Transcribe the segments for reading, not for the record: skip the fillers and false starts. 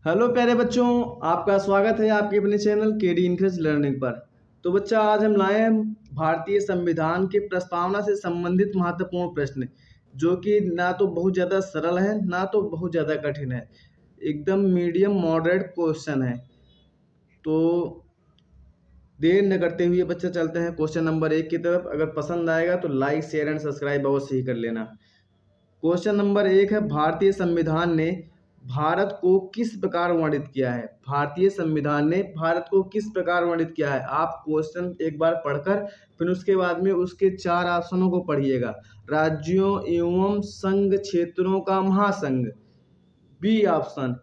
Hello प्यारे बच्चों, आपका स्वागत है आपके अपने चैनल केडी इंक्रेज लर्निंग पर। तो बच्चा, आज हम लाए हैं भारतीय संविधान की प्रस्तावना से संबंधित महत्वपूर्ण प्रश्न, जो कि ना तो बहुत ज़्यादा सरल है ना तो बहुत ज़्यादा कठिन है। एकदम मीडियम मॉडरेट क्वेश्चन है। तो देर न करते हुए बच्चा चलते हैं क्वेश्चन नंबर 1 की तरफ। अगर पसंद आएगा तो लाइक शेयर एंड सब्सक्राइब अवश्य ही कर लेना। क्वेश्चन नंबर 1 है, भारतीय संविधान ने भारत को किस प्रकार वर्णित किया है। भारतीय संविधान ने भारत को किस प्रकार वर्णित किया है। आप क्वेश्चन एक बार पढ़कर फिर उसके बाद में उसके 4 ऑप्शनों को पढ़िएगा। राज्यों एवं संघ क्षेत्रों का महासंघ, बी ऑप्शन,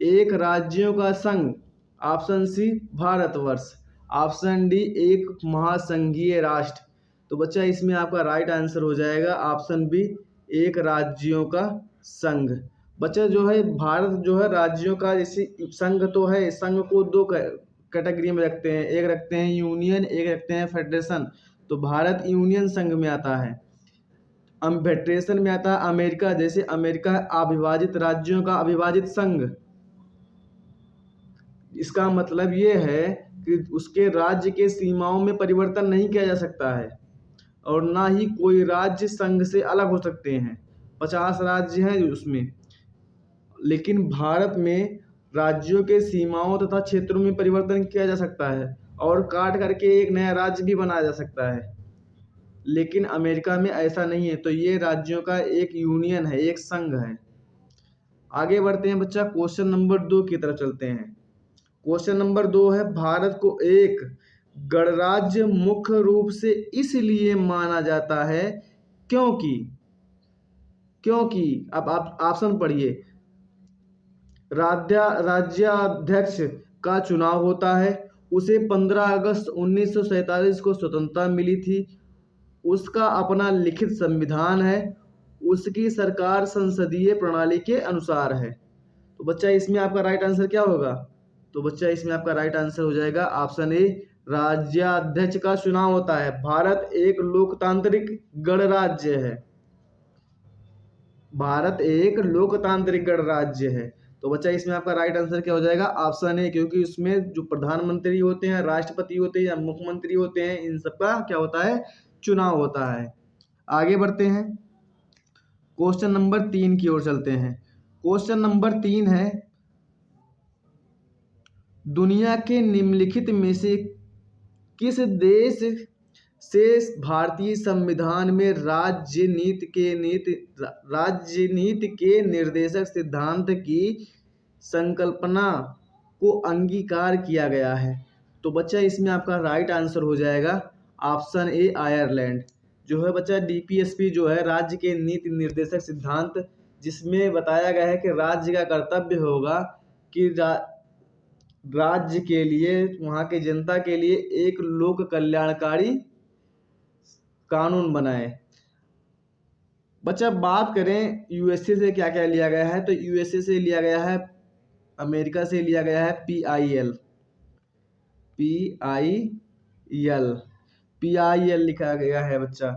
एक राज्यों का संघ, ऑप्शन सी भारतवर्ष, ऑप्शन डी एक महासंघीय राष्ट्र। तो बच्चा, इसमें आपका राइट आंसर हो जाएगा ऑप्शन बी, एक राज्यों का संघ। बच्चा जो है, भारत जो है राज्यों का, जैसे संघ तो है, संघ को दो कैटेगरी में रखते हैं, एक रखते हैं यूनियन, एक रखते हैं फेडरेशन। तो भारत यूनियन संघ में आता है। फेडरेशन में आता है अमेरिका, जैसे अमेरिका है अविभाजित राज्यों का अविभाजित संघ। इसका मतलब ये है कि उसके राज्य के सीमाओं में परिवर्तन नहीं किया जा सकता है और ना ही कोई राज्य संघ से अलग हो सकते हैं। 50 राज्य हैं उसमें, लेकिन भारत में राज्यों के सीमाओं तथा क्षेत्रों में परिवर्तन किया जा सकता है और काट करके एक नया राज्य भी बनाया जा सकता है। लेकिन अमेरिका में ऐसा नहीं है। तो ये राज्यों का एक यूनियन है, एक संघ है। आगे बढ़ते हैं बच्चा, क्वेश्चन नंबर 2 की तरफ चलते हैं। क्वेश्चन नंबर 2 है, भारत को एक गणराज्य मुख्य रूप से इसलिए माना जाता है क्योंकि क्योंकि अब आप ऑप्शन पढ़िए। राज्याध्यक्ष का चुनाव होता है, उसे 15 अगस्त 1947 को स्वतंत्रता मिली थी, उसका अपना लिखित संविधान है, उसकी सरकार संसदीय प्रणाली के अनुसार है। तो बच्चा, इसमें आपका राइट आंसर क्या होगा। तो बच्चा, इसमें आपका राइट आंसर हो जाएगा ऑप्शन ए, राज्याध्यक्ष का चुनाव होता है। भारत एक लोकतांत्रिक गणराज्य है। भारत एक लोकतांत्रिक गणराज्य है। तो बच्चा, इसमें आपका राइट आंसर क्या हो जाएगा, ऑप्शन ए, क्योंकि उसमें जो प्रधानमंत्री होते हैं, राष्ट्रपति होते हैं या मुख्यमंत्री होते हैं, इन सबका क्या होता है, चुनाव होता है। आगे बढ़ते हैं, क्वेश्चन नंबर 3 की ओर चलते हैं। क्वेश्चन नंबर 3 है, दुनिया के निम्नलिखित में से किस देश से भारतीय संविधान में राजनीति के निर्देशक सिद्धांत की संकल्पना को अंगीकार किया गया है। तो बच्चा, इसमें आपका राइट आंसर हो जाएगा ऑप्शन ए, आयरलैंड। जो है बच्चा, डीपीएसपी जो है राज्य के नीति निर्देशक सिद्धांत, जिसमें बताया गया है कि राज्य का कर्तव्य होगा कि राज्य के लिए, वहाँ के जनता के लिए एक लोक कल्याणकारी कानून बनाए। बच्चा, बात करें यूएसए से क्या क्या लिया गया है, तो यूएसए से लिया गया है, अमेरिका से लिया गया है पीआईएल। पीआईएल लिखा गया है बच्चा।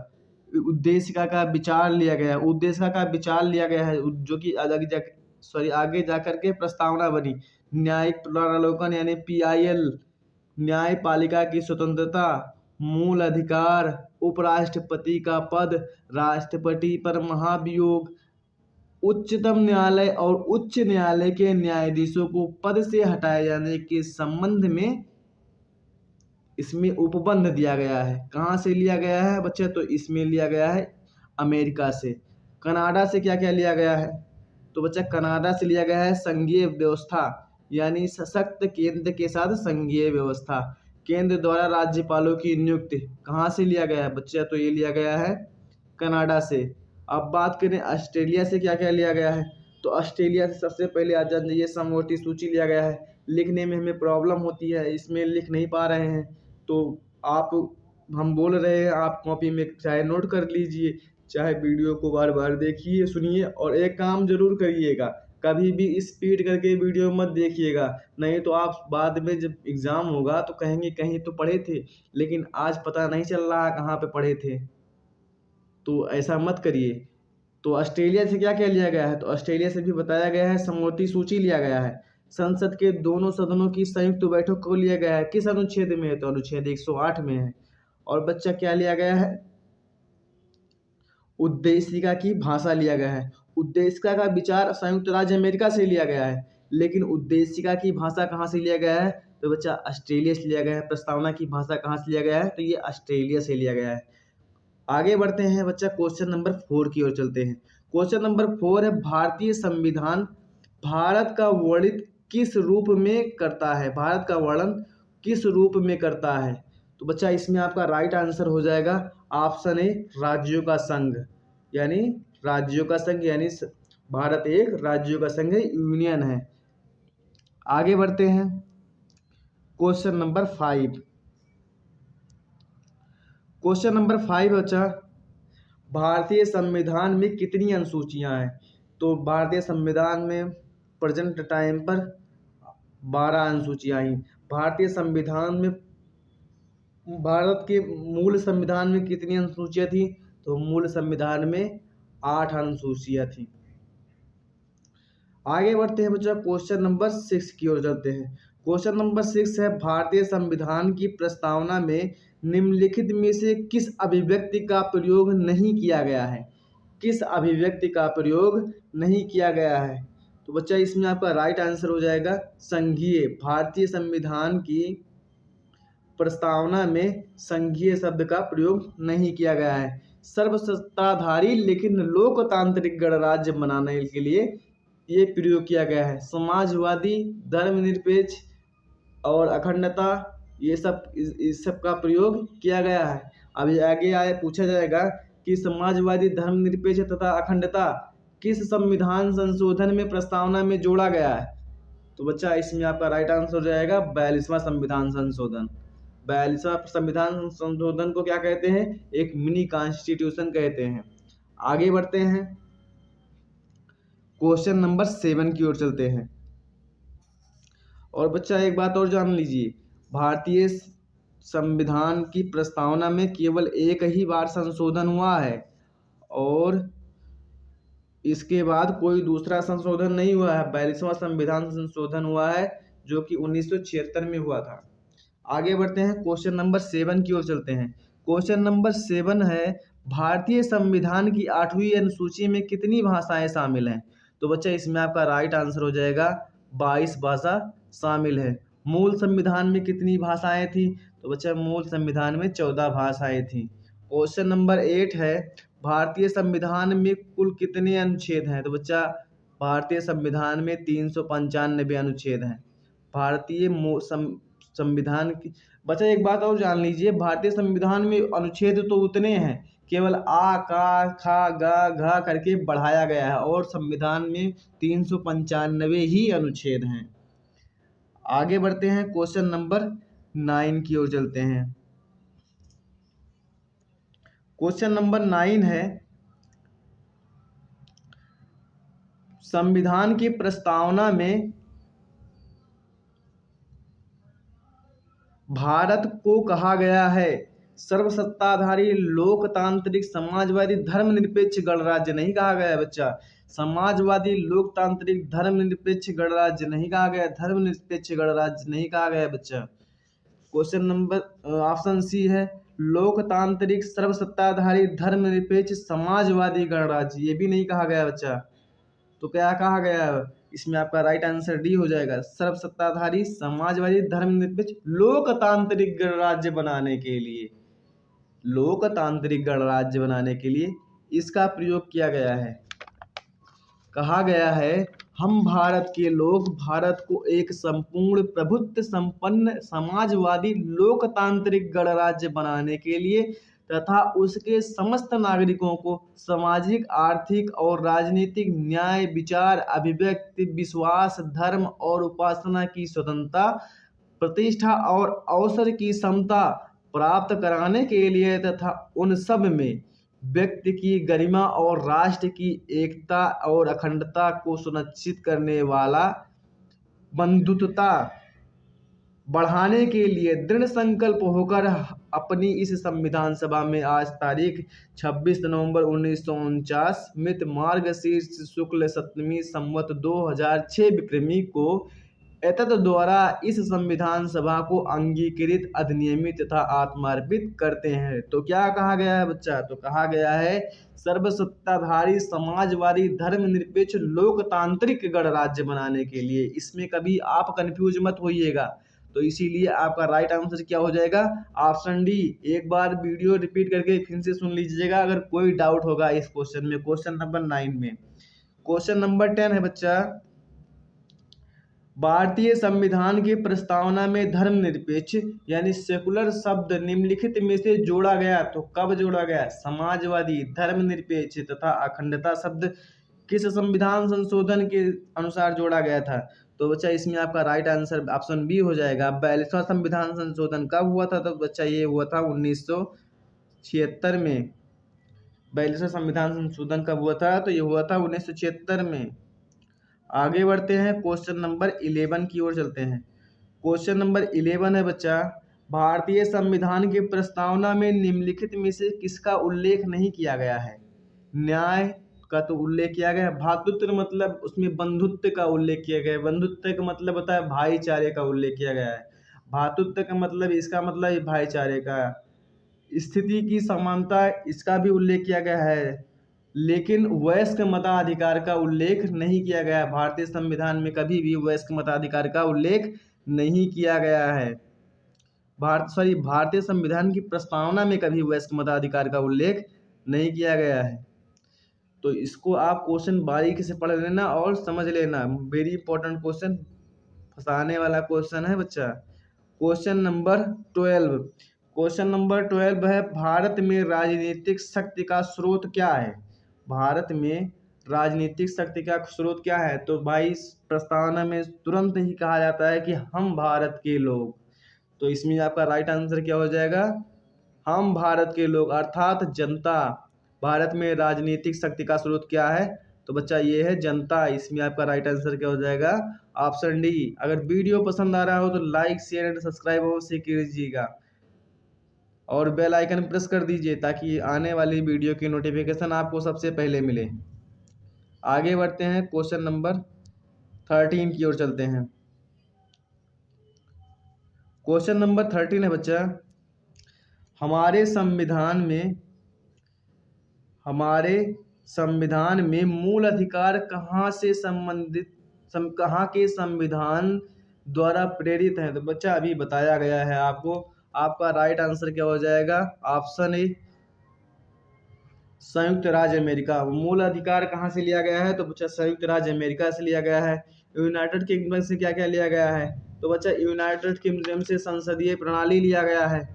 उद्देशिका का विचार लिया गया है, उद्देशिका का विचार लिया गया है, जो कि आगे जाकर के प्रस्तावना बनी। न्यायिक पुनरावलोकन यानी पीआईएल, न्यायपालिका की स्वतंत्रता, मूल अधिकार, उपराष्ट्रपति का पद, राष्ट्रपति पर महाभियोग, उच्चतम न्यायालय और उच्च न्यायालय के न्यायाधीशों को पद से हटाए जाने के संबंध में इसमें उपबंध दिया गया है। कहाँ से लिया गया है बच्चे, तो इसमें लिया गया है अमेरिका से। कनाडा से क्या क्या लिया गया है, तो बच्चा कनाडा से लिया गया है संघीय व्यवस्था, यानी सशक्त केंद्र के साथ संघीय व्यवस्था। केंद्र द्वारा राज्यपालों की नियुक्ति कहाँ से लिया गया है बच्चा, तो ये लिया गया है कनाडा से। अब बात करें ऑस्ट्रेलिया से क्या क्या लिया गया है, तो ऑस्ट्रेलिया से सबसे पहले आ जाइए, समवर्ती सूची लिया गया है। लिखने में हमें प्रॉब्लम होती है, इसमें लिख नहीं पा रहे हैं, तो आप, हम बोल रहे हैं, आप कॉपी में चाहे नोट कर लीजिए, चाहे वीडियो को बार बार देखिए सुनिए। और एक काम जरूर करिएगा, कभी भी स्पीड करके वीडियो मत देखिएगा, नहीं तो आप बाद में जब एग्ज़ाम होगा तो कहेंगे कहीं तो पढ़े थे, लेकिन आज पता नहीं चल रहा कहाँ पे पढ़े थे। तो ऐसा मत करिए। तो ऑस्ट्रेलिया से क्या क्या लिया गया है, तो ऑस्ट्रेलिया से भी बताया गया है, समवर्ती सूची लिया गया है। संसद के दोनों सदनों की संयुक्त बैठक को लिया गया है। किस अनुच्छेद में है? तो अनुच्छेद 108 में है। और बच्चा क्या लिया गया है? उद्देशिका की भाषा लिया गया है। उद्देशिका का विचार संयुक्त राज्य अमेरिका से लिया गया है, लेकिन उद्देशिका की भाषा कहाँ से लिया गया है? तो बच्चा ऑस्ट्रेलिया से लिया गया है। प्रस्तावना की भाषा कहाँ से लिया गया है? तो ये ऑस्ट्रेलिया से लिया गया है। आगे बढ़ते हैं बच्चा, क्वेश्चन नंबर 4 की ओर चलते हैं। क्वेश्चन नंबर 4 है, भारतीय संविधान भारत का वर्णित किस रूप में करता है? भारत का वर्णन किस रूप में करता है? तो बच्चा इसमें आपका राइट आंसर हो जाएगा ऑप्शन ए, राज्यों का संघ। यानी राज्यों का संघ, यानी भारत एक राज्यों का संघ है, यूनियन है। आगे बढ़ते हैं, क्वेश्चन नंबर 5। क्वेश्चन नंबर 5 बच्चा, भारतीय संविधान में कितनी अनुसूचियां हैं? तो भारतीय संविधान में प्रेजेंट टाइम पर 12 अनुसूचियां हैं। भारतीय संविधान में, भारत के मूल संविधान में कितनी अनुसूचियां थी? तो मूल संविधान में 8 अनुसूचियां थी। आगे बढ़ते हैं बच्चा, क्वेश्चन नंबर 6 की ओर चलते हैं। क्वेश्चन नंबर 6 है, भारतीय संविधान की प्रस्तावना में निम्नलिखित में से किस अभिव्यक्ति का प्रयोग नहीं किया गया है? किस अभिव्यक्ति का प्रयोग नहीं किया गया है? तो बच्चा इसमें आपका राइट आंसर हो जाएगा संघीय। भारतीय संविधान की प्रस्तावना में संघीय शब्द का प्रयोग नहीं किया गया है। सर्वसत्ताधारी लेकिन लोकतांत्रिक गणराज्य बनाने के लिए ये प्रयोग किया गया है। समाजवादी, धर्मनिरपेक्ष और अखंडता, ये सब इस सब का प्रयोग किया गया है। अभी आगे आए पूछा जाएगा कि समाजवादी, धर्मनिरपेक्ष तथा अखंडता किस संविधान संशोधन में प्रस्तावना में जोड़ा गया है? तो बच्चा इसमें आपका राइट आंसर हो जाएगा 42वां संविधान संशोधन। 42वां संविधान संशोधन को क्या कहते हैं? एक मिनी कॉन्स्टिट्यूशन कहते हैं। आगे बढ़ते हैं, क्वेश्चन नंबर 7 की ओर चलते हैं। और बच्चा एक बात और जान लीजिए, भारतीय संविधान की प्रस्तावना में केवल एक ही बार संशोधन हुआ है और इसके बाद कोई दूसरा संशोधन नहीं हुआ है। 42वां संविधान संशोधन हुआ है जो कि 1976 में हुआ था। आगे बढ़ते हैं, क्वेश्चन नंबर 7 की ओर चलते हैं। क्वेश्चन नंबर 7 है, भारतीय संविधान की 8वीं अनुसूची में कितनी भाषाएं शामिल हैं? तो बच्चा इसमें आपका राइट आंसर हो जाएगा 22 भाषा शामिल है। मूल संविधान में कितनी भाषाएं थी? तो बच्चा मूल संविधान में 14 भाषाएं थी। क्वेश्चन नंबर 8 है, भारतीय संविधान में कुल कितने अनुच्छेद हैं? तो बच्चा भारतीय संविधान में 395 अनुच्छेद हैं। भारतीय संविधान की, बच्चा एक बात और जान लीजिए, भारतीय संविधान में अनुच्छेद तो उतने हैं, केवल आ, का, खा, गा, घा करके बढ़ाया गया है और संविधान में 395 ही अनुच्छेद हैं। आगे बढ़ते हैं, क्वेश्चन नंबर 9 की ओर चलते हैं। क्वेश्चन नंबर 9 है, संविधान की प्रस्तावना में भारत को कहा गया है सर्वसत्ताधारी, लोकतांत्रिक, समाजवादी, धर्मनिरपेक्ष गणराज्य नहीं कहा गया है बच्चा। समाजवादी, लोकतांत्रिक, धर्मनिरपेक्ष गणराज्य नहीं कहा गया, धर्मनिरपेक्ष गणराज्य नहीं कहा गया बच्चा। क्वेश्चन नंबर ऑप्शन सी है, लोकतांत्रिक, सर्वसत्ताधारी, धर्मनिरपेक्ष, समाजवादी गणराज्य, ये भी नहीं कहा गया बच्चा। तो क्या कहा गया है? इसमें आपका राइट आंसर डी हो जाएगा, सर्वसत्ताधारी, समाजवादी, धर्मनिरपेक्ष, लोकतांत्रिक गणराज्य बनाने के लिए, लोकतांत्रिक गणराज्य बनाने के लिए इसका प्रयोग किया गया है। कहा गया है, हम भारत के लोग भारत को एक संपूर्ण प्रभुत्व संपन्न समाजवादी लोकतांत्रिक गणराज्य बनाने के लिए तथा उसके समस्त नागरिकों को सामाजिक, आर्थिक और राजनीतिक न्याय, विचार, अभिव्यक्ति, विश्वास, धर्म और उपासना की स्वतंत्रता, प्रतिष्ठा और अवसर की समता प्राप्त कराने के लिए तथा उन सब में व्यक्ति की गरिमा और राष्ट्र की एकता और अखंडता को सुनिश्चित करने वाला बंधुत्वता बढ़ाने के लिए दृढ़ संकल्प होकर अपनी इस संविधान सभा में आज तारीख 26 नवंबर 1949 मित मार्गशीर्ष शुक्ल 7वीं संवत 2006 विक्रमी को एतद द्वारा इस संविधान सभा को अंगीकृत, अधिनियमित तथा आत्मार्पित करते हैं। तो क्या कहा गया है बच्चा? तो कहा गया है सर्वसत्ताधारी, समाजवादी, धर्मनिरपेक्ष, लोकतांत्रिक गणराज्य बनाने के लिए। इसमें कभी आप कंफ्यूज मत होइएगा। तो इसीलिए आपका राइट आंसर क्या हो जाएगा? Option D. एक बार वीडियो रिपीट करके फिर से सुन लीजिएगा अगर कोई डाउट होगा इस क्वेश्चन में, क्वेश्चन नंबर 9 में। क्वेश्चन नंबर 10 है बच्चा, भारतीय संविधान की प्रस्तावना में धर्मनिरपेक्ष यानी सेकुलर शब्द निम्नलिखित में से जोड़ा गया। तो कब जोड़ा गया? समाजवादी, धर्मनिरपेक्ष तथा अखंडता शब्द किस संविधान संशोधन के अनुसार जोड़ा गया था? तो बच्चा इसमें आपका राइट आंसर ऑप्शन बी हो जाएगा। 42वां संविधान संशोधन कब हुआ था? तो बच्चा ये हुआ था 1976 में। 42वां संविधान संशोधन कब हुआ था? तो ये हुआ था 1976 में। आगे बढ़ते हैं, क्वेश्चन नंबर 11 की ओर चलते हैं। क्वेश्चन नंबर 11 है बच्चा, भारतीय संविधान की प्रस्तावना में निम्नलिखित में से किसका उल्लेख नहीं किया गया है? न्याय का तो उल्लेख किया गया है, भ्रातृत्व मतलब उसमें बंधुत्व का उल्लेख किया गया है, बंधुत्व का मतलब होता है भाईचारे का उल्लेख किया गया है, भ्रातृत्व का मतलब इसका मतलब भाईचारे का, स्थिति की समानता इसका भी उल्लेख किया गया है, लेकिन वयस्क मताधिकार का उल्लेख नहीं किया गया है। भारतीय संविधान में कभी भी वयस्क मताधिकार का उल्लेख नहीं किया गया है। भारतीय संविधान की प्रस्तावना में कभी वयस्क मताधिकार का उल्लेख नहीं किया गया है। तो इसको आप क्वेश्चन बारीकी से पढ़ लेना और समझ लेना, वेरी इंपॉर्टेंट क्वेश्चन, फंसाने वाला क्वेश्चन है बच्चा। क्वेश्चन नंबर 12, क्वेश्चन नंबर 12 है, भारत में राजनीतिक शक्ति का स्रोत क्या है? भारत में राजनीतिक शक्ति का स्रोत क्या है? तो भाई इस प्रस्तावना में तुरंत ही कहा जाता है कि हम भारत के लोग। तो इसमें आपका राइट आंसर क्या हो जाएगा? हम भारत के लोग अर्थात जनता। भारत में राजनीतिक शक्ति का स्रोत क्या है? तो बच्चा ये है जनता। इसमें आपका राइट आंसर क्या हो जाएगा? Option D. अगर वीडियो पसंद आ रहा हो तो लाइक, शेयर एंड सब्सक्राइब अवश्य कीजिएगा और बेल आइकन प्रेस कर दीजिए ताकि आने वाली वीडियो की नोटिफिकेशन आपको सबसे पहले मिले। आगे बढ़ते हैं, क्वेश्चन नंबर 13 की ओर चलते हैं। क्वेश्चन नंबर 13 है बच्चा, हमारे संविधान में मूल अधिकार कहाँ से संबंधित कहाँ के संविधान द्वारा प्रेरित है? तो बच्चा अभी बताया गया है आपको। आपका राइट आंसर क्या हो जाएगा? ऑप्शन ए, संयुक्त राज्य अमेरिका। मूल अधिकार कहाँ से लिया गया है? तो बच्चा संयुक्त राज्य अमेरिका से लिया गया है। यूनाइटेड किंगडम से क्या क्या लिया गया है? तो बच्चा यूनाइटेड किंगडम से संसदीय प्रणाली लिया गया है।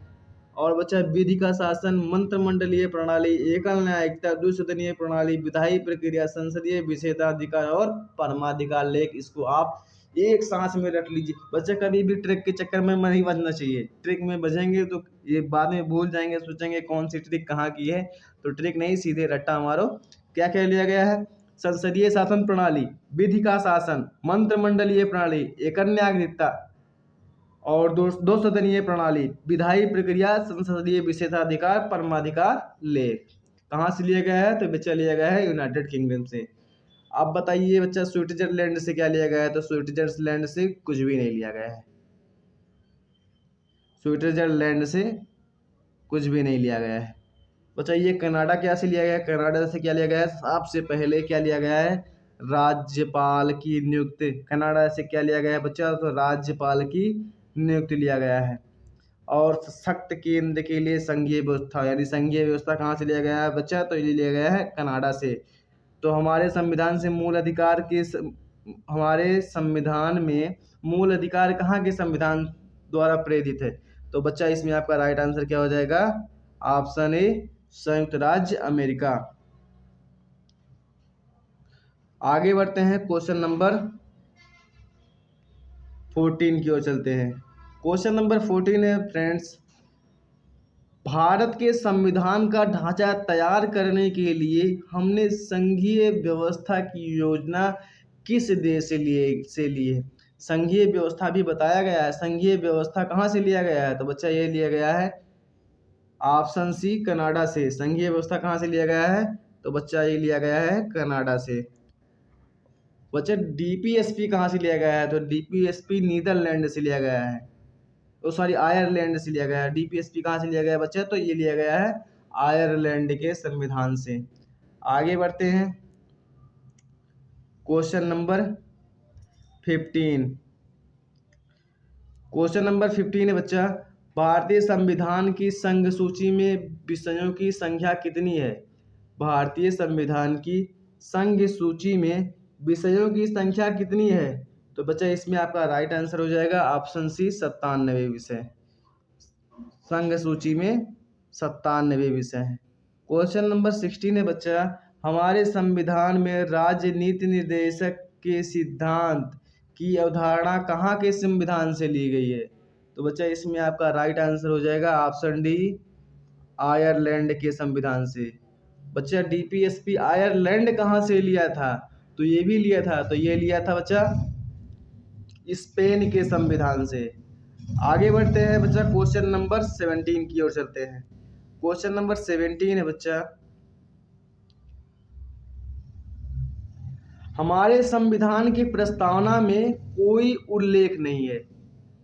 और बच्चा विधि का शासन, मंत्रिमंडलीय प्रणाली, एकल न्यायिकता, द्विसदनीय प्रणाली, विधायी प्रक्रिया, संसदीय विशेषाधिकार और परमाधिकार लेख। इसको आप एक सांस में रख लीजिए। बच्चे कभी भी ट्रिक के चक्कर में नहीं बजना चाहिए। ट्रिक में बजेंगे तो ये बाद में भूल जाएंगे, सोचेंगे कौन सी ट्रिक कहाँ की है। तो ट्रिक नहीं, सीधे रट्टा मारो। क्या क्या लिया गया है? संसदीय शासन प्रणाली, विधि का शासन, मंत्रिमंडलीय प्रणाली, एकल न्यायिकता और दो सदनीय प्रणाली, विधायी प्रक्रिया, संसदीय विशेषाधिकार, परमाधिकार लेख। कहाँ से लिया गया है? तो बच्चा लिया गया है यूनाइटेड किंगडम से। अब बताइए बच्चा स्विट्जरलैंड से क्या लिया गया है? तो स्विट्जरलैंड से कुछ भी नहीं लिया गया है। स्विट्जरलैंड से कुछ भी नहीं लिया गया है। बताइए कनाडा क्या से लिया गया है? कनाडा से क्या लिया गया है? सबसे पहले क्या लिया गया है? राज्यपाल की नियुक्ति। कनाडा से क्या लिया गया है बच्चा? तो राज्यपाल की नियुक्ति लिया गया है। और सख्त केंद्र के लिए संघीय व्यवस्था, यानी संघीय व्यवस्था कहाँ से लिया गया है बच्चा? तो ये लिया गया है कनाडा से। तो हमारे संविधान से मूल अधिकार के हमारे संविधान में मूल अधिकार कहाँ के संविधान द्वारा प्रेरित है? तो बच्चा इसमें आपका राइट आंसर क्या हो जाएगा? ऑप्शन ए, संयुक्त राज्य अमेरिका। आगे बढ़ते हैं, क्वेश्चन नंबर 14 की ओर चलते हैं। क्वेश्चन नंबर 14 है फ्रेंड्स, भारत के संविधान का ढांचा तैयार करने के लिए हमने संघीय व्यवस्था की योजना किस देश से ली है? संघीय व्यवस्था भी बताया गया है। संघीय व्यवस्था कहाँ से लिया गया है? तो बच्चा ये लिया गया है ऑप्शन सी, कनाडा से। संघीय व्यवस्था कहाँ से लिया गया है? तो बच्चा ये लिया गया है कनाडा से। बच्चा डीपीएसपी कहाँ से लिया गया है? तो डीपीएसपी नीदरलैंड से लिया गया है, तो सॉरी आयरलैंड से लिया गया है। डीपीएसपी कहाँ से लिया गया है बच्चा? तो ये लिया गया है आयरलैंड के संविधान से। आगे बढ़ते हैं, क्वेश्चन नंबर 15। क्वेश्चन नंबर 15 है बच्चा, भारतीय संविधान की संघ सूची में विषयों की संख्या कितनी है? भारतीय संविधान की संघ सूची में विषयों की संख्या कितनी है? तो बच्चा इसमें आपका राइट आंसर हो जाएगा ऑप्शन सी 97 विषय। संघ सूची में 97 विषय हैं। क्वेश्चन नंबर 16 है बच्चा, हमारे संविधान में राजनीति निर्देशक के सिद्धांत की अवधारणा कहाँ के संविधान से ली गई है? तो बच्चा इसमें आपका राइट आंसर हो जाएगा ऑप्शन डी आयरलैंड के संविधान से। बच्चा डीपीएसपी आयरलैंड कहाँ से लिया था? तो ये भी लिया था, तो ये लिया था बच्चा स्पेन के संविधान से। आगे बढ़ते हैं बच्चा, क्वेश्चन नंबर 17 की ओर चलते हैं। क्वेश्चन नंबर 17 है बच्चा, हमारे संविधान की प्रस्तावना में कोई उल्लेख नहीं है।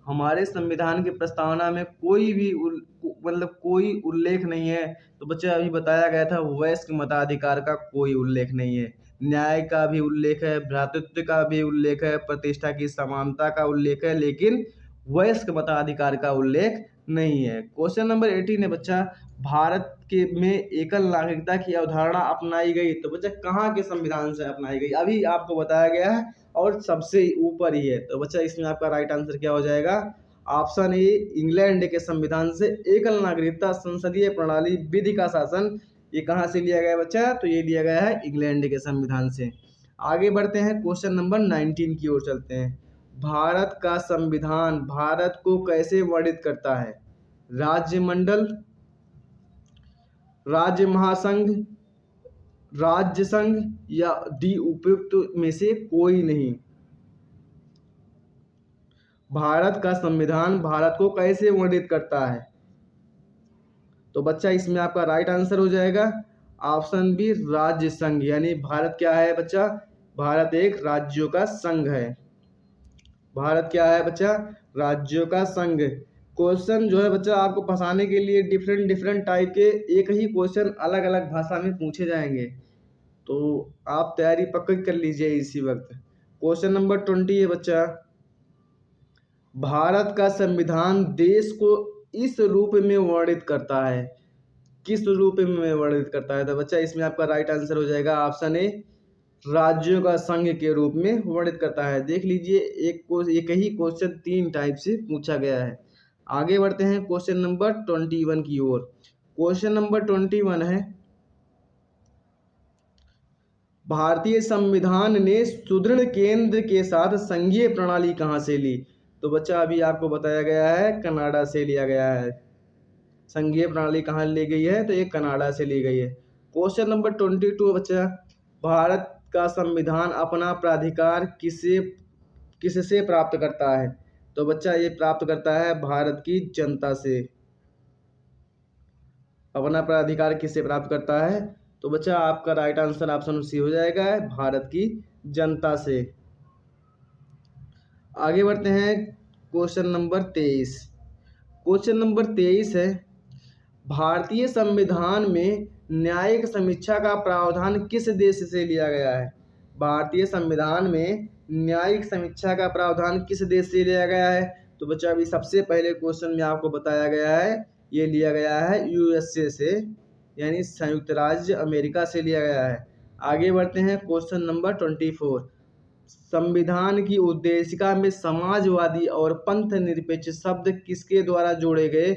हमारे संविधान की प्रस्तावना में कोई भी मतलब कोई उल्लेख नहीं है। तो बच्चा अभी बताया गया था वयस्क मताधिकार का कोई उल्लेख नहीं है, न्याय का भी उल्लेख है, भ्रातृत्व का भी उल्लेख है, प्रतिष्ठा की समानता का उल्लेख है, लेकिन वयस्क मताधिकार का उल्लेख नहीं है। क्वेश्चन नंबर 18 है बच्चा, भारत के में एकल नागरिकता की अवधारणा अपनाई गई। तो बच्चा कहाँ के संविधान से अपनाई गई? अभी आपको बताया गया है और सबसे ऊपर ही है। तो बच्चा इसमें आपका राइट आंसर क्या हो जाएगा? ऑप्शन ए इंग्लैंड के संविधान से एकल नागरिकता, संसदीय प्रणाली, विधि का शासन, ये कहाँ से लिया गया है बच्चा? तो ये लिया गया है इंग्लैंड के संविधान से। आगे बढ़ते हैं, क्वेश्चन नंबर 19 की ओर चलते हैं। भारत का संविधान भारत को कैसे वर्णित करता है? राज्यमंडल, राज्य महासंघ, राज्य संघ या डी उपयुक्त में से कोई नहीं? भारत का संविधान भारत को कैसे वर्णित करता है? तो बच्चा इसमें आपका राइट आंसर हो जाएगा ऑप्शन बी राज्य संघ। यानी भारत क्या है बच्चा? भारत एक राज्यों का संघ है। भारत क्या है बच्चा? राज्यों का संघ। क्वेश्चन जो है बच्चा आपको फंसाने के लिए डिफरेंट डिफरेंट टाइप के एक ही क्वेश्चन अलग अलग भाषा में पूछे जाएंगे, तो आप तैयारी पक्का कर लीजिए इसी वक्त। क्वेश्चन नंबर 20 है बच्चा, भारत का संविधान देश को इस रूप में वर्णित करता है। किस रूप में वर्णित करता है? तो बच्चा इसमें आपका राइट आंसर हो जाएगा ऑप्शन ए राज्यों का संघ के रूप में वर्णित करता है। देख लीजिए एक ही क्वेश्चन 3 टाइप से पूछा गया है। आगे बढ़ते हैं क्वेश्चन नंबर 21 की ओर। क्वेश्चन नंबर 21 है, भारतीय संविधान ने सुदृढ़ केंद्र के साथ संघीय प्रणाली कहाँ से ली? तो बच्चा अभी आपको बताया गया है कनाडा से लिया गया है। संघीय प्रणाली कहाँ ली गई है? तो ये कनाडा से ली गई है। क्वेश्चन नंबर 22 बच्चा, भारत का संविधान अपना प्राधिकार किससे प्राप्त करता है? तो बच्चा ये प्राप्त करता है भारत की जनता से। अपना प्राधिकार किससे प्राप्त करता है? तो बच्चा आपका राइट आंसर ऑप्शन सी हो जाएगा भारत की जनता से। आगे बढ़ते हैं क्वेश्चन नंबर 23। क्वेश्चन नंबर 23 है, भारतीय संविधान में न्यायिक समीक्षा का प्रावधान किस देश से लिया गया है? भारतीय संविधान में न्यायिक समीक्षा का प्रावधान किस देश से लिया गया है? तो बच्चा अभी सबसे पहले क्वेश्चन में आपको बताया गया है ये लिया गया है यूएसए से, यानी संयुक्त राज्य अमेरिका से लिया गया है। आगे बढ़ते हैं क्वेश्चन नंबर 24। संविधान की उद्देशिका में समाजवादी और पंथ निरपेक्ष शब्द किसके द्वारा जोड़े गए?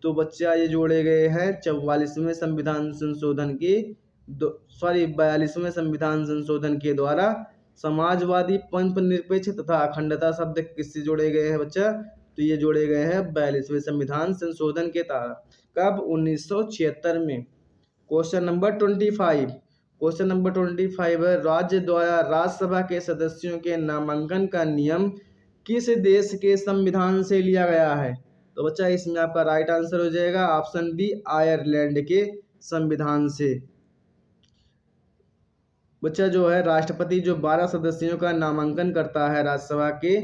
तो बच्चा ये जोड़े गए हैं 44वें संविधान संशोधन के 42वें संविधान संशोधन के द्वारा। समाजवादी, पंथ निरपेक्ष तथा अखंडता शब्द किससे जोड़े गए हैं बच्चा? तो ये जोड़े गए हैं 42वें संविधान संशोधन के तहत। कब? 1976 में। Question number 25। क्वेश्चन नंबर 25 है, राज्य द्वारा राज्यसभा के सदस्यों के नामांकन का नियम किस देश के संविधान से लिया गया है? तो बच्चा इसमें आपका राइट आंसर हो जाएगा ऑप्शन बी आयरलैंड के संविधान से। बच्चा जो है राष्ट्रपति जो 12 सदस्यों का नामांकन करता है राज्यसभा के,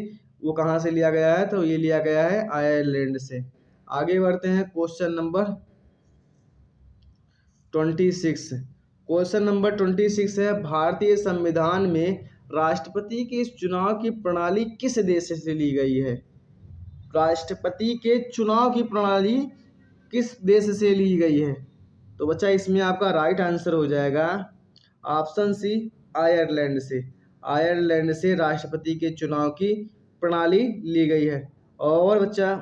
वो कहाँ से लिया गया है? तो ये लिया गया है आयरलैंड से। आगे बढ़ते हैं क्वेश्चन नंबर 26। क्वेश्चन नंबर 26 है, भारतीय संविधान में राष्ट्रपति के चुनाव की प्रणाली किस देश से ली गई है? राष्ट्रपति के चुनाव की प्रणाली किस देश से ली गई है? तो बच्चा इसमें आपका राइट आंसर हो जाएगा ऑप्शन सी, आयरलैंड से। आयरलैंड से राष्ट्रपति के चुनाव की प्रणाली ली गई है। और बच्चा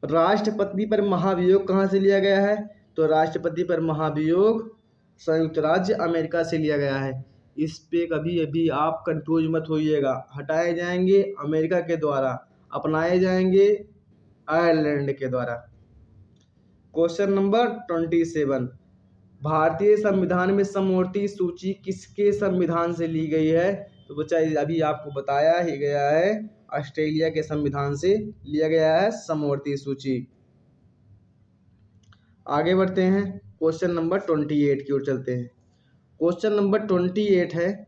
राष्ट्रपति पर महाभियोग कहाँ से लिया गया है? तो राष्ट्रपति पर महाभियोग संयुक्त राज्य अमेरिका से लिया गया है। इस पे कभी अभी आप कंफ्यूज मत होइएगा। हटाए जाएंगे अमेरिका के द्वारा, अपनाए जाएंगे आयरलैंड के द्वारा। क्वेश्चन नंबर 27, भारतीय संविधान में समवर्ती सूची किसके संविधान से ली गई है? तो बच्चा अभी आपको बताया ही गया है, ऑस्ट्रेलिया के संविधान से लिया गया है समवर्ती सूची। आगे बढ़ते हैं, क्वेश्चन नंबर 28 की ओर चलते हैं। क्वेश्चन नंबर 28 है,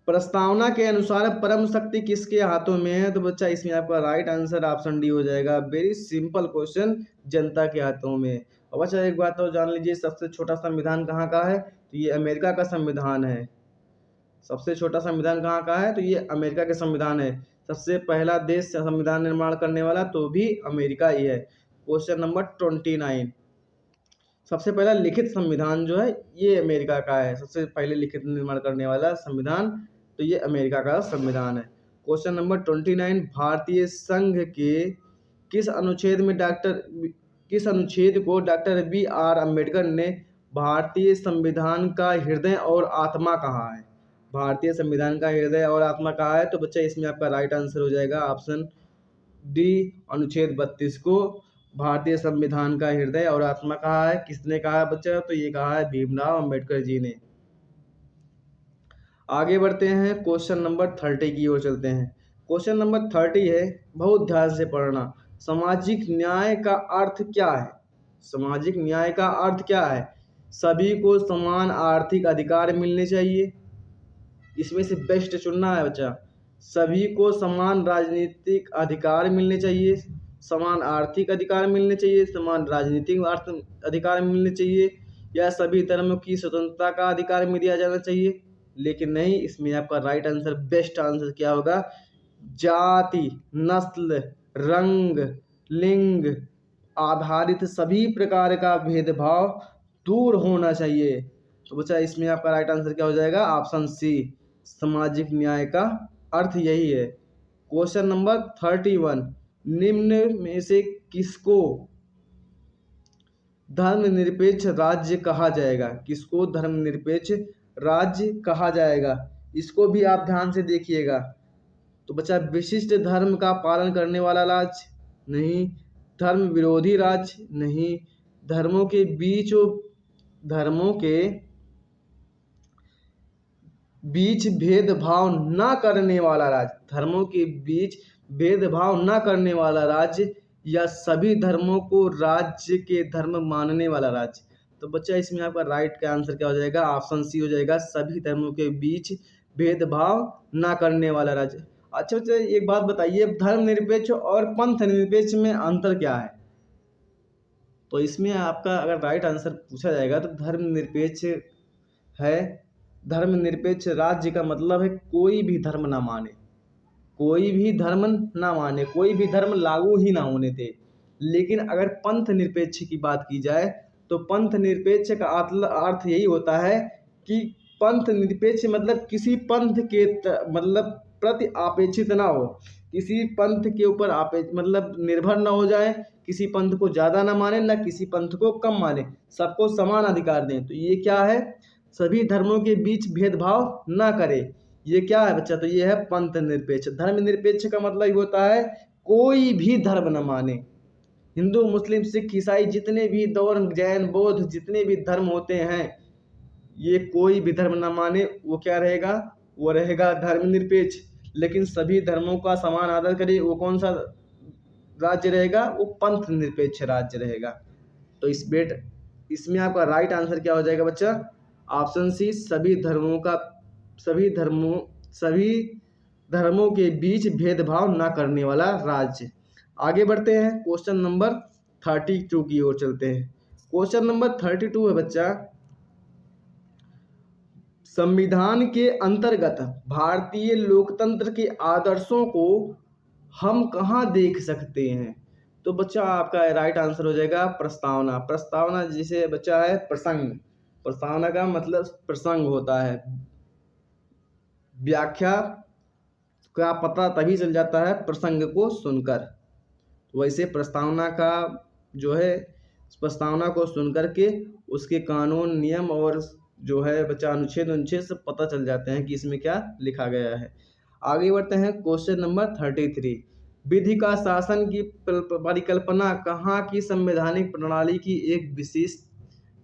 प्रस्तावना के अनुसार परम शक्ति किसके हाथों में है? तो बच्चा इसमें आपका राइट आंसर ऑप्शन डी हो जाएगा। वेरी सिंपल क्वेश्चन, जनता के हाथों में। और बच्चा एक बात और जान लीजिए, सबसे छोटा संविधान कहाँ का है? तो ये अमेरिका का संविधान है। सबसे छोटा संविधान कहाँ का है? तो ये अमेरिका के संविधान है। सबसे पहला देश संविधान निर्माण करने वाला तो भी अमेरिका ही है। क्वेश्चन नंबर 29, सबसे पहला लिखित संविधान जो है ये अमेरिका का है। सबसे पहले लिखित निर्माण करने वाला संविधान तो ये अमेरिका का संविधान है। क्वेश्चन नंबर 29, भारतीय संघ के किस अनुच्छेद को डॉक्टर बी.आर. अम्बेडकर ने भारतीय संविधान का हृदय और आत्मा कहा है? भारतीय संविधान का हृदय और आत्मा कहा है? तो बच्चा इसमें आपका राइट आंसर हो जाएगा ऑप्शन डी, अनुच्छेद 32 को भारतीय संविधान का हृदय और आत्मा कहा है। किसने कहा है बच्चा? तो ये कहा है भीमराव अंबेडकर जी ने। आगे बढ़ते हैं, क्वेश्चन नंबर 30 की ओर चलते हैं। क्वेश्चन नंबर 30 है, बहुत ध्यान से पढ़ना, सामाजिक न्याय का अर्थ क्या है? सामाजिक न्याय का अर्थ क्या है? सभी को समान आर्थिक अधिकार मिलने चाहिए। इसमें से बेस्ट चुनना है बच्चा। सभी को समान राजनीतिक अधिकार मिलने चाहिए, समान आर्थिक अधिकार मिलने चाहिए, समान राजनीतिक अधिकार मिलने चाहिए, या सभी धर्मों की स्वतंत्रता का अधिकार मिल दिया जाना चाहिए। लेकिन नहीं, इसमें आपका राइट आंसर, बेस्ट आंसर क्या होगा? जाति, नस्ल, रंग, लिंग आधारित सभी प्रकार का भेदभाव दूर होना चाहिए। तो बच्चा इसमें आपका राइट आंसर क्या हो जाएगा? ऑप्शन सी, सामाजिक न्याय का अर्थ यही है। क्वेश्चन नंबर 31, निम्न में से किसको धर्मनिरपेक्ष राज्य कहा जाएगा? किसको धर्मनिरपेक्ष राज्य कहा जाएगा? इसको भी आप ध्यान से देखिएगा। तो बच्चा विशिष्ट धर्म का पालन करने वाला राज्य नहीं, धर्म विरोधी राज्य नहीं, धर्मों के बीच भेदभाव न करने वाला राज्य, धर्मों के बीच भेदभाव न करने वाला राज्य, या सभी धर्मों को राज्य के धर्म मानने वाला राज्य। तो बच्चा इसमें आपका राइट का आंसर क्या हो जाएगा? ऑप्शन सी हो जाएगा, सभी धर्मों के बीच भेदभाव ना करने वाला राज्य। अच्छा बच्चा एक बात बताइए, धर्मनिरपेक्ष और पंथ निरपेक्ष में अंतर क्या है? तो इसमें आपका अगर राइट आंसर पूछा जाएगा तो धर्मनिरपेक्ष है, धर्मनिरपेक्ष राज्य का मतलब है कोई भी धर्म ना माने, कोई भी धर्म ना माने, कोई भी धर्म लागू ही ना होने दे। लेकिन अगर पंथ निरपेक्ष की बात की जाए तो पंथ निरपेक्ष का अर्थ यही होता है कि पंथ निरपेक्ष मतलब किसी पंथ के मतलब प्रति अपेक्षित ना हो, किसी पंथ के ऊपर मतलब निर्भर ना हो जाए, किसी पंथ को ज़्यादा ना माने, ना किसी पंथ को कम माने, सबको समान अधिकार दें। तो ये क्या है? सभी धर्मों के बीच भेदभाव ना करे। ये क्या है बच्चा? तो ये है पंथ निरपेक्ष। धर्म निरपेक्ष का मतलब होता है कोई भी धर्म न माने। हिंदू, मुस्लिम, सिख, ईसाई जितने भी धर्म, जैन, बौद्ध जितने भी धर्म होते हैं, ये कोई भी धर्म न माने, वो क्या रहेगा? वो रहेगा धर्मनिरपेक्ष। लेकिन सभी धर्मों का समान आदर करे, वो कौन सा राज्य रहेगा वो पंथ निरपेक्ष राज्य रहेगा। तो इसमें आपका राइट आंसर क्या हो जाएगा बच्चा? ऑप्शन सी, सभी धर्मों के बीच भेदभाव ना करने वाला राज्य। आगे बढ़ते हैं, क्वेश्चन नंबर 32 की ओर चलते हैं। क्वेश्चन नंबर 32 है बच्चा, संविधान के अंतर्गत भारतीय लोकतंत्र के आदर्शों को हम कहाँ देख सकते हैं? तो बच्चा आपका राइट आंसर हो जाएगा प्रस्तावना। प्रस्तावना जिसे बच्चा है प्रसंग, प्रस्तावना का मतलब प्रसंग होता है। व्याख्या का पता तभी चल जाता है प्रसंग को सुनकर। वैसे प्रस्तावना को सुनकर के उसके कानून, नियम और जो है बच्चा अनुच्छेद सब पता चल जाते हैं कि इसमें क्या लिखा गया है। आगे बढ़ते हैं, क्वेश्चन नंबर 33, विधि का शासन की परिकल्पना कहाँ की संवैधानिक प्रणाली की एक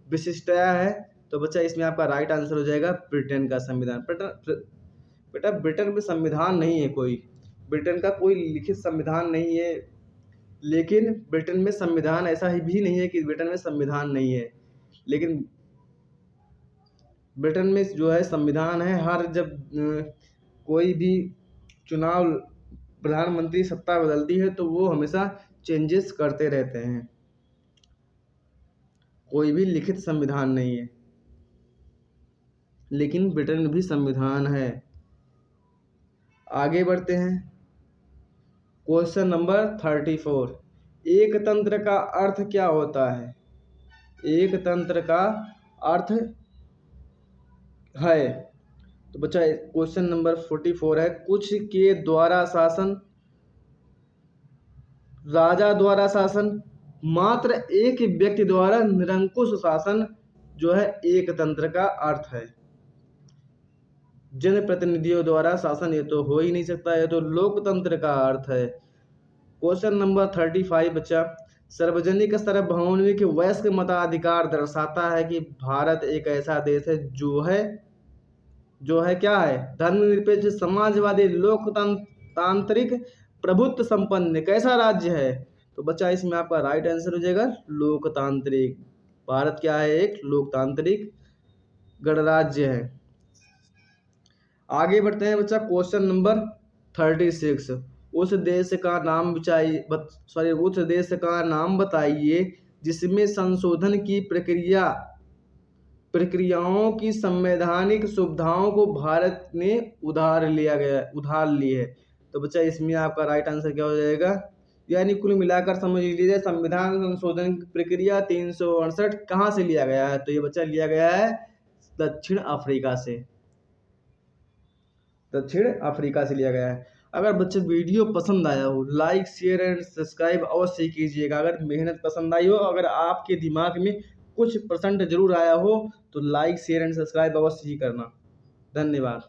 विशिष्टता है? तो बच्चा इसमें आपका राइट आंसर हो जाएगा ब्रिटेन का संविधान। बेटा ब्रिटेन में संविधान नहीं है कोई, ब्रिटेन का कोई लिखित संविधान नहीं है। लेकिन ब्रिटेन में संविधान ऐसा ही भी नहीं है कि ब्रिटेन में संविधान नहीं है, लेकिन ब्रिटेन में जो है संविधान है। जब कोई भी चुनाव, प्रधानमंत्री सत्ता बदलती है तो वो हमेशा चेंजेस करते रहते हैं। कोई भी लिखित संविधान नहीं है, लेकिन ब्रिटेन में भी संविधान है। आगे बढ़ते हैं, क्वेश्चन नंबर 34, एक तंत्र का अर्थ क्या होता है? एक तंत्र का अर्थ है, तो बच्चा क्वेश्चन नंबर 44 है, कुछ के द्वारा शासन, राजा द्वारा शासन, मात्र एक व्यक्ति द्वारा निरंकुश शासन जो है एक तंत्र का अर्थ है। जनप्रतिनिधियों द्वारा शासन ये तो हो ही नहीं सकता, ये तो लोकतंत्र का अर्थ है। क्वेश्चन नंबर 35 बच्चा, सार्वजनिक सार्वभौमिक वयस्क मताधिकार दर्शाता है कि भारत एक ऐसा देश है जो है क्या है? धर्मनिरपेक्ष, समाजवादी, लोकतांत्रिक, प्रभुत्व संपन्न कैसा राज्य है? तो बच्चा इसमें आपका राइट आंसर हो जाएगा लोकतांत्रिक। भारत क्या है? एक लोकतांत्रिक गणराज्य है। आगे बढ़ते हैं बच्चा, क्वेश्चन नंबर 36, उस देश का नाम बताइए जिसमें संशोधन की प्रक्रियाओं की संवैधानिक सुविधाओं को भारत ने उधार ली है। तो बच्चा इसमें आपका राइट आंसर क्या हो जाएगा? यानी कुल मिलाकर समझ लीजिए, संविधान संशोधन की प्रक्रिया 368 कहाँ से लिया गया है? तो ये बच्चा लिया गया है दक्षिण अफ्रीका से लिया गया है। अगर बच्चे वीडियो पसंद आया हो, लाइक शेयर एंड सब्सक्राइब अवश्य कीजिएगा। अगर मेहनत पसंद आई हो, अगर आपके दिमाग में कुछ % जरूर आया हो तो लाइक शेयर एंड सब्सक्राइब अवश्य ही करना। धन्यवाद।